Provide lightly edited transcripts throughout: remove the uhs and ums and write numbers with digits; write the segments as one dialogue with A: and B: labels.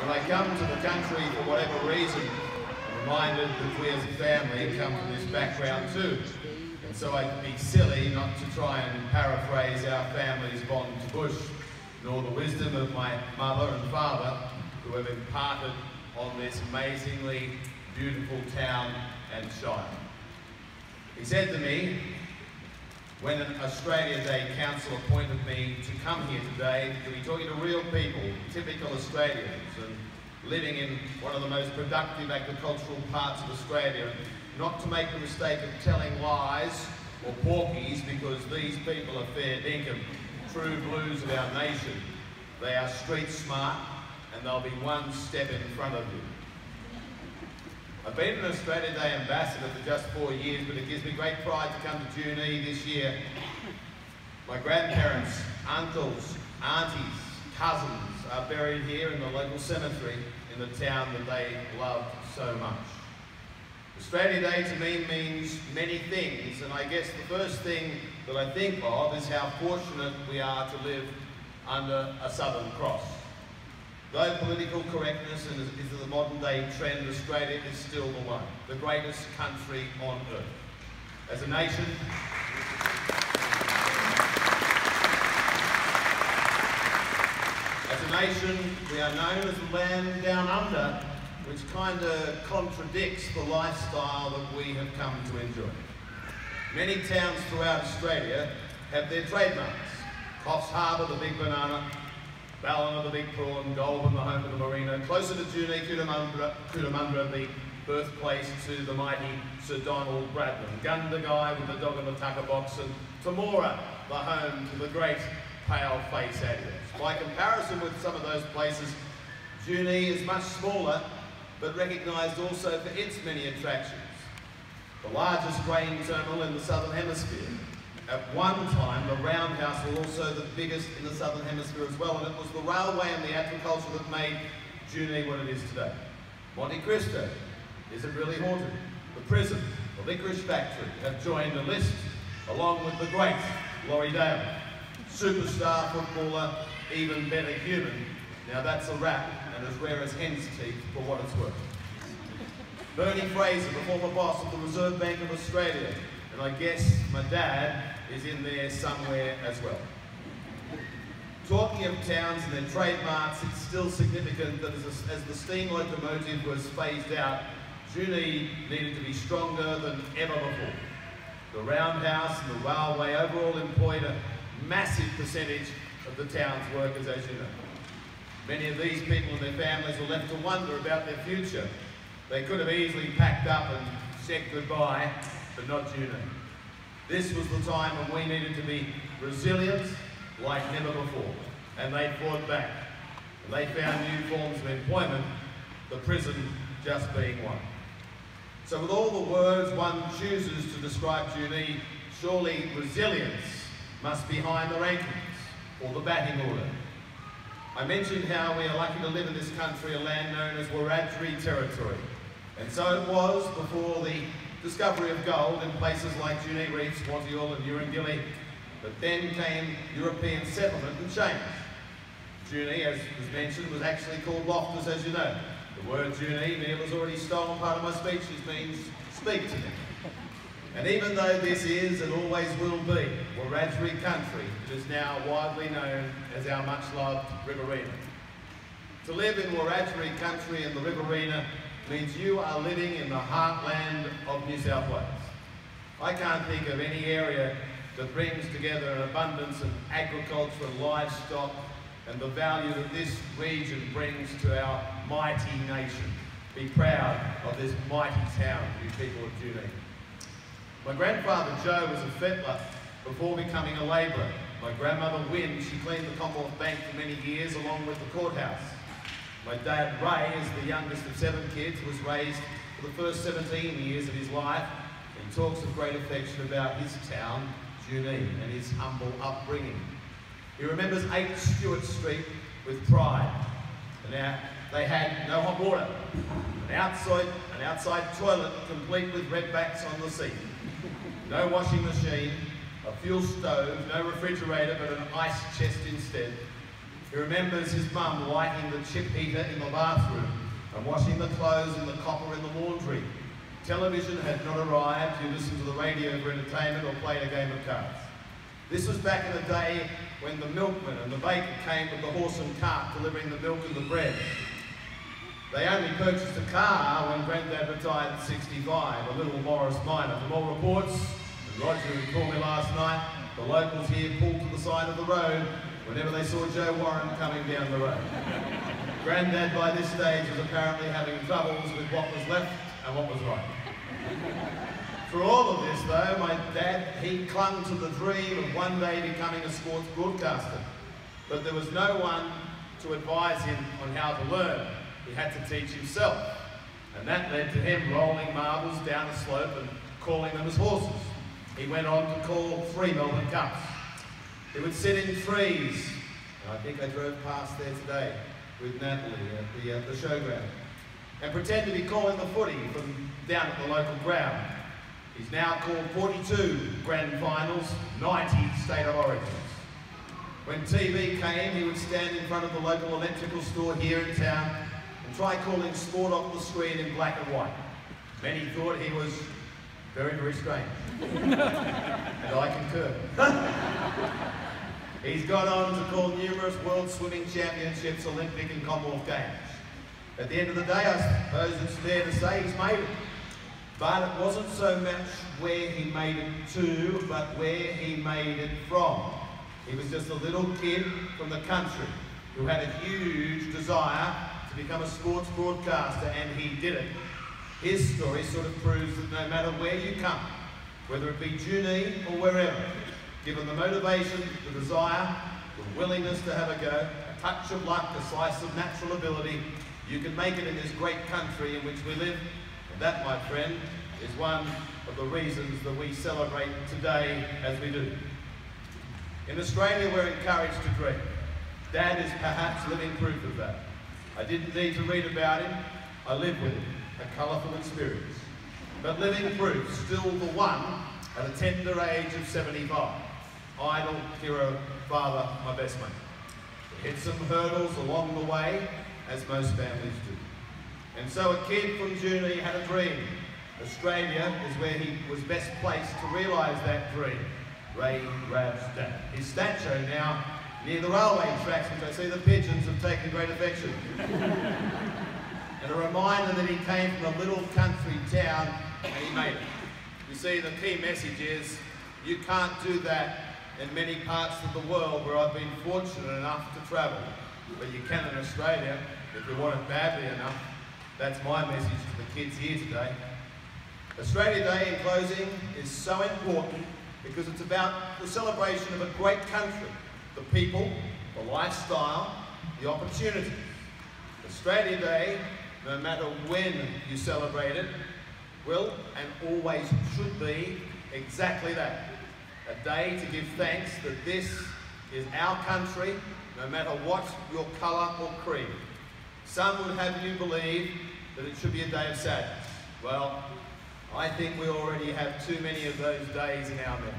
A: When I come to the country for whatever reason, I'm reminded that we as a family come from this background too. And so I'd be silly not to try and paraphrase our family's bond to bush, nor the wisdom of my mother and father who have imparted on this amazingly beautiful town and shire. He said to me, when an Australia Day Council appointed me to come here today, to be talking to real people, typical Australians, and living in one of the most productive agricultural parts of Australia, not to make the mistake of telling lies or porkies, because these people are fair dinkum, true blues of our nation. They are street smart and they'll be one step in front of you. I've been an Australia Day ambassador for just 4 years, but it gives me great pride to come to Junee this year. My grandparents, uncles, aunties, cousins are buried here in the local cemetery in the town that they loved so much. Australia Day to me means many things, and I guess the first thing that I think of is how fortunate we are to live under a Southern Cross. Though political correctness is the modern day trend, Australia is still the one, the greatest country on earth. As a nation, we are known as the land down under, which kind of contradicts the lifestyle that we have come to enjoy. Many towns throughout Australia have their trademarks. Coffs Harbour, the big banana; Ballina, the big prawn; Goulburn, the home of the marina; closer to Junee, Cootamundra, the birthplace to the mighty Sir Donald Bradman; Gundagai with the dog in the tucker box; and Temora, the home to the great pale-face Adios. By comparison with some of those places, Junee is much smaller, but recognised also for its many attractions. The largest grain terminal in the Southern Hemisphere. At one time, the roundhouse was also the biggest in the Southern Hemisphere as well, and it was the railway and the agriculture that made Junee what it is today. Monte Cristo, is it really haunted? The prison, the licorice factory have joined the list, along with the great Laurie Dale. Superstar footballer, even better human. Now that's a rap, and as rare as hen's teeth for what it's worth. Bernie Fraser, the former boss of the Reserve Bank of Australia, and I guess my dad is in there somewhere as well. Talking of towns and their trademarks, it's still significant that as the steam locomotive was phased out, Junee needed to be stronger than ever before. The roundhouse and the railway overall employed a massive percentage of the town's workers, as you know. Many of these people and their families were left to wonder about their future. They could have easily packed up and said goodbye, but not Junee. This was the time when we needed to be resilient like never before, and they fought back. And they found new forms of employment, the prison just being one. So with all the words one chooses to describe Junee, surely resilience must be behind the rankings or the batting order. I mentioned how we are lucky to live in this country, a land known as Wiradjuri territory. And so it was before the discovery of gold in places like Junee Reefs, Waziyal and Urungilly. But then came European settlement and change. Junee, as was mentioned, was actually called Loftus, as you know. The word Junee, Neil has already stolen part of my speech, which means speak to me. And even though this is and always will be Wiradjuri country, it is now widely known as our much-loved Riverina. To live in Wiradjuri country in the Riverina means you are living in the heartland of New South Wales. I can't think of any area that brings together an abundance of agriculture and livestock and the value that this region brings to our mighty nation. Be proud of this mighty town, you people of Junee. My grandfather Joe was a fettler before becoming a labourer. My grandmother Wynne, she cleaned the Commonwealth Bank for many years along with the courthouse. My dad Ray is the youngest of 7 kids, was raised for the first 17 years of his life, and talks with great affection about his town, Junee, and his humble upbringing. He remembers 8 Stewart Street with pride. And now they had no hot water, an outside toilet complete with redbacks on the seat, no washing machine, a fuel stove, no refrigerator but an ice chest instead, He remembers his mum lighting the chip heater in the bathroom and washing the clothes in the copper in the laundry. Television had not arrived. You listened to the radio for entertainment or played a game of cards. This was back in the day when the milkman and the baker came with the horse and cart delivering the milk and the bread. They only purchased a car when Grandad retired at 65, a little Morris minor. From all reports, and Roger who called me last night, the locals here pulled to the side of the road whenever they saw Joe Warren coming down the road. Grandad by this stage was apparently having troubles with what was left and what was right. For all of this though, my dad, he clung to the dream of one day becoming a sports broadcaster. But there was no one to advise him on how to learn. He had to teach himself. And that led to him rolling marbles down a slope and calling them as horses. He went on to call 3 Melbourne Cups. He would sit in trees, and I think I drove past there today with Natalie at the showground, and pretend to be calling the footy from down at the local ground. He's now called 42 grand finals, 90 state of origins. When TV came, he would stand in front of the local electrical store here in town and try calling sport off the screen in black and white. Many thought he was very, very strange. And I concur. He's gone on to call numerous World Swimming Championships, Olympic and Commonwealth Games. At the end of the day, I suppose it's fair to say he's made it. But it wasn't so much where he made it to, but where he made it from. He was just a little kid from the country who had a huge desire to become a sports broadcaster, and he did it. His story sort of proves that no matter where you come, whether it be Junee or wherever, given the motivation, the desire, the willingness to have a go, a touch of luck, a slice of natural ability, you can make it in this great country in which we live. And that, my friend, is one of the reasons that we celebrate today as we do. In Australia, we're encouraged to dream. Dad is perhaps living proof of that. I didn't need to read about him, I lived with him, a colourful experience. But living proof, still the one at a tender age of 75. Idol, hero, father, my best mate. He hit some hurdles along the way, as most families do. And so a kid from Junee had a dream. Australia is where he was best placed to realise that dream. Ray Rab's dad. His statue now near the railway tracks, which I see the pigeons have taken great affection. And a reminder that he came from a little country town and he made it. You see, the key message is you can't do that in many parts of the world where I've been fortunate enough to travel. But you can in Australia if you want it badly enough. That's my message to the kids here today. Australia Day, in closing, is so important because it's about the celebration of a great country, the people, the lifestyle, the opportunities. Australia Day, no matter when you celebrate it, will and always should be exactly that. A day to give thanks that this is our country, no matter what your colour or creed. Some would have you believe that it should be a day of sadness. Well, I think we already have too many of those days in our memories.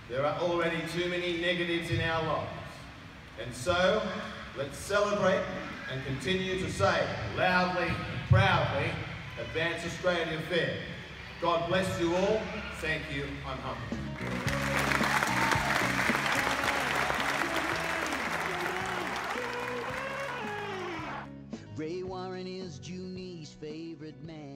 A: There are already too many negatives in our lives. And so, let's celebrate and continue to say loudly and proudly, Advance Australia Fair. God bless you all. Thank you. I'm humbled.
B: Ray Warren is Junee's favorite man.